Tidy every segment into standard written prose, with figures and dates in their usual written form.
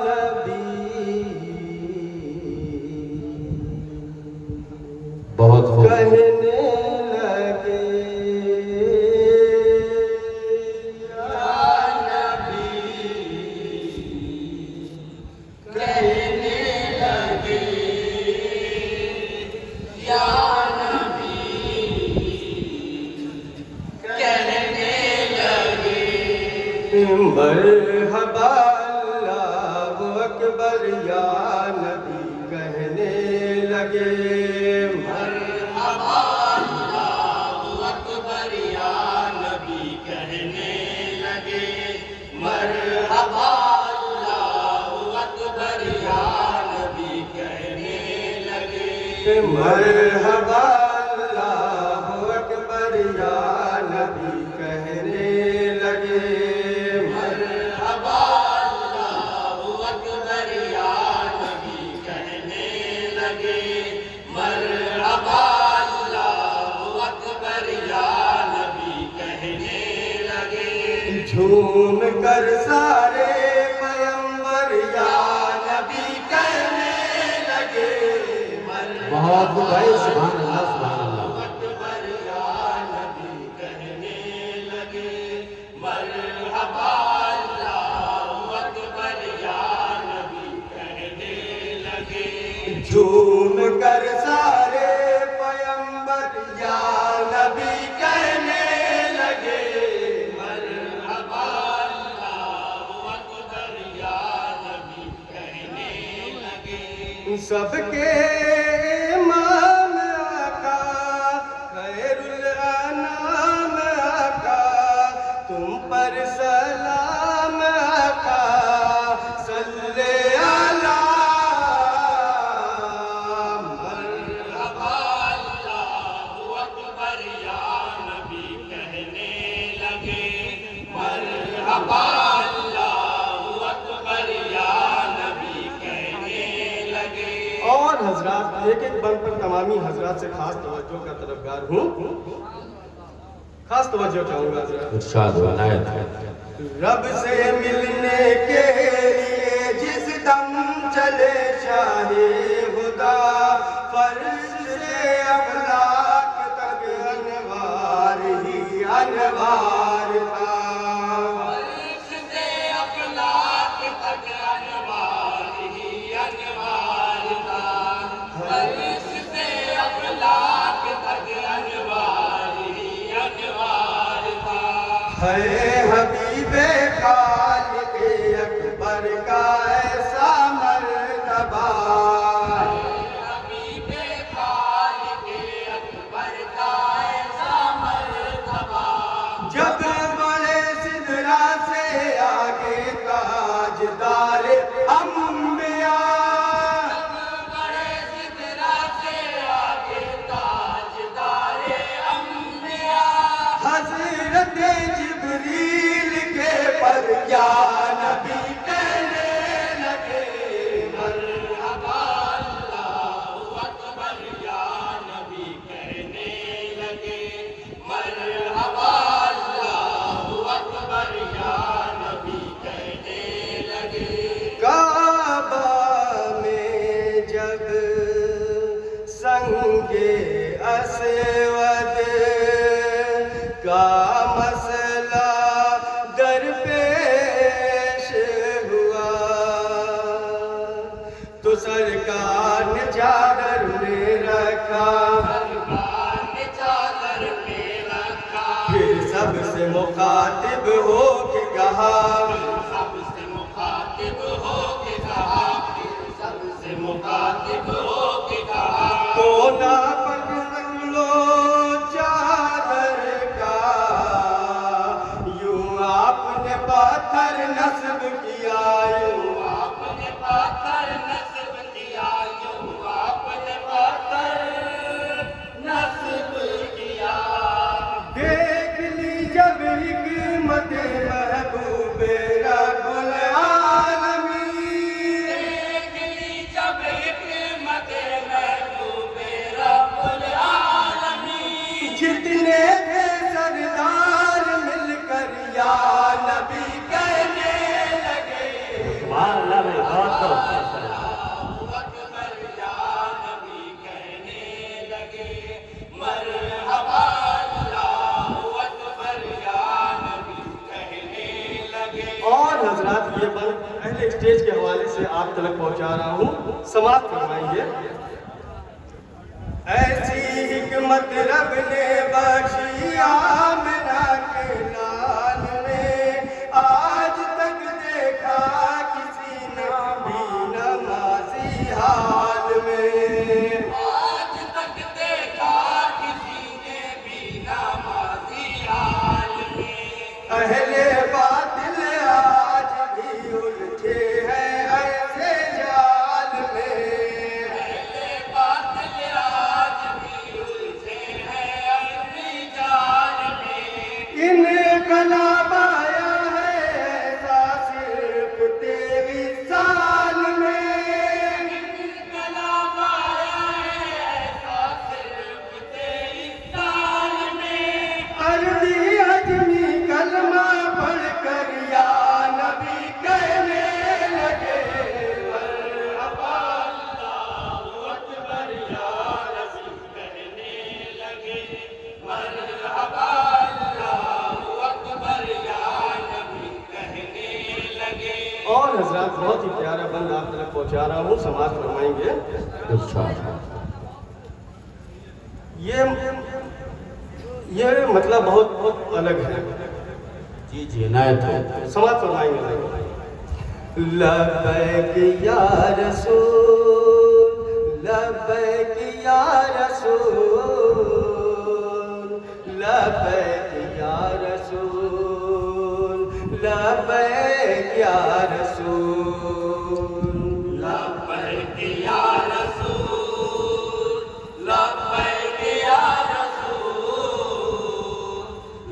نبی بہت خوب. کہنے لگے مرحبا اللہ اکبر یا نبی کہنے لگے مرحبا اللہ اکبر یا نبی کہنے لگے مرحبا اللہ اکبر یا نبی کہنے لگے مرحبا اللہ اکبر یا نبی کہنے لگے مرحبا اللہ اکبر یا نبی کہنے لگے مرحبا اللہ اکبر یا نبی کہنے لگے جھوم کر سارے پیمبر یا نبی کہنے لگے بہت خوب بھائی. سبحان اللہ سبحان اللہ. اکبر یا نبی کہنے لگے مرحبا اللہ اکبر یا نبی کہنے لگے جھوم کر سارے پیمبر یا نبی کہنے لگے مرحبا اللہ اکبر یا نبی کہنے لگے سب کے امام آقا خیر الانام آقا تم پر سلام آقا صلی اللہ مرحبا اللہ اکبر یا نبی کہنے لگے مرحبا اللہ اکبر یا نبی کہنے لگے اور حضرات ایک ایک بند پر تمامی حضرات سے خاص توجہ کا طلبگار ہوں خاص توجہ چاہوں گا حضرات ارشاد و عنایت. رب سے ملنے کے لیے جس دم چلے شاہ خدا فرش سے افلاک تک انوار ہی انوار تھا فرش سے افلاک تک انوار ہی انوار تھا فرش سے افلاک تک انوار ہی انوار تھا ہے حبیب خالق اکبر کا ایسا مرتبہ حبیب خالق اکبر کا ایسا مرتبہ جب بڑے سدرا سے آگے تاجدار انبیاء بڑے سدرا سے آگے تاجدار انبیاء حضرت جبریل کے پر یا نبی کہنے لگے مرحبا اللہ اکبر یا نبی کہنے لگے مرحبا اللہ اکبر یا نبی کہنے لگے کعبہ میں جب سنگ اسود کا مسئلہ درپیش ہوا تو سرکار نے چادر میں رکھا سرکار نے چادر پہ رکھا پھر سب سے مخاطب ہو کے کہا سب سے مخاطب ہو کے کہا سب سے مخاطب ہو کے کہا کونا پکڑ لو چادر کا یوں آپ نے پاتھر نصب کیا یوں آپ نے پاتھر نصب کیا یوں آپ نے پاتھر نصب کیا دیکھ لی جب حکمت محبوب ایک اسٹیج کے حوالے سے آپ تک پہنچا رہا ہوں، سماعت فرمائیے۔ ایسی حکمت رب نے بخشی آمنہ کے لال میں، آج تک دیکھا کسی نے بھی نمازی حال میں، آج تک دیکھا کسی نے بھی نمازی حال میں، اہل باطل آج بھی الجھے ہیں ایسے جال میں، اہل باطل آج بھی الجھے ہیں اپنی جال میں، انقلاب آیا ہے ایسا صرف 23 سال میں، انقلاب آیا ہے ایسا صرف 23 سال میں، عربی عجمی کلمہ پڑھ کر یا نبی کہنے لگے، مرحبا اللہ اکبر یا رسول کہنے لگے، مرحبا اللہ اکبر یا نبی کہنے لگے۔ اور حضرات بہت ہی پیارا بند آپ تک پہنچا رہا ہوں، سماعت فرمائیں گے۔ یہ مطلب بہت بہت الگ ہے، جی جی عنایت ہے۔ سماعت فرمائیں گے۔ لبیک یا رسول، لبیک یا رسول، لبیک یا رسول، لبیک یا رسول، لبیک یا رسول، لبیک یا رسول،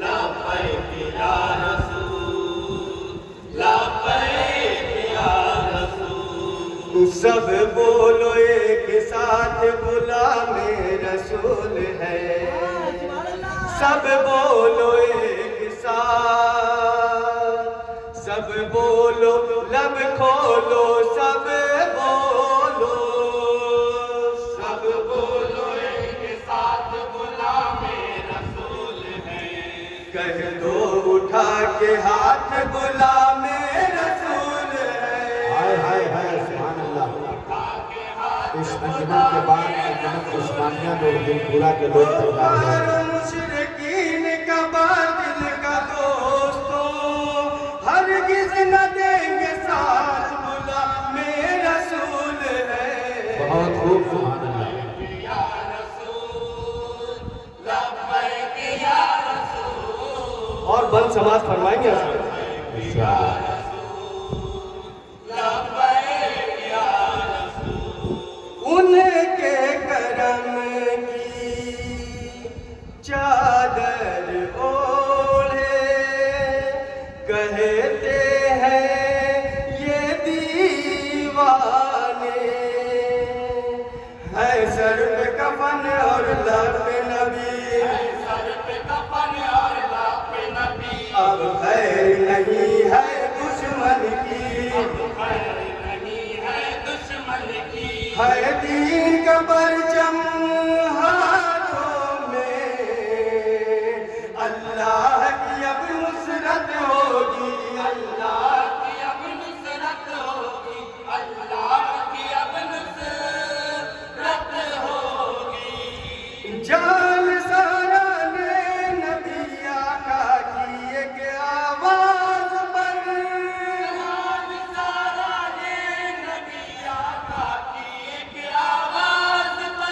لبیک یا رسول، لبیک یا رسول۔ سب بولو ایک ساتھ غلام رسول ہے، سب بولو ایک ساتھ، سب بولو لب کھولو، سب بولو، سب بولو ایک ساتھ غلام رسول ہے، کہہ دو اٹھا کے ہاتھ غلام رسول ہے۔ ہائے ہائے ہائے سبحان اللہ۔ اس انجمن کے بعد انجمن عثمانیہ لوگ دل پورا کے لوگ تیار ہیں۔ مشرقین کا باطل کا دوستو، ہرگز نہ دیں گے ساتھ، غلام رسول ہے۔ بہت خوب سبحان اللہ۔ یا رسول، لبیک یا رسول، اور بند سماعت فرمائیں گے حضرت۔ انشاءاللہ۔ لبیک یا رسول۔ ان کے کرم کی چادر اوڑھے، کہتے ہیں یہ دیوانے، ہے سر پہ کفن اور لب پہ نبی، سر پہ کفن اور لب پہ نبی، اب خیر نہیں ہے دشمن کی، خیر نہیں ہے دشمن کی، ہے دین کا پرچم ہاتھوں میں، اللہ کی اب نصرت ہوگی، اللہ کی اب نصرت ہوگی، اللہ کی اب نصرت ہوگی۔ جان سارا نے نبی آقا کی ایک آواز پر، جان سارا نے نبی آقا کی ایک آواز پر،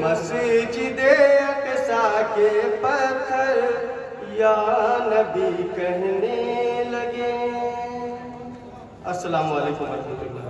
مسجد اقصی کے پتھر یا نبی کہنے لگے۔ السلام علیکم ورحمۃ اللہ۔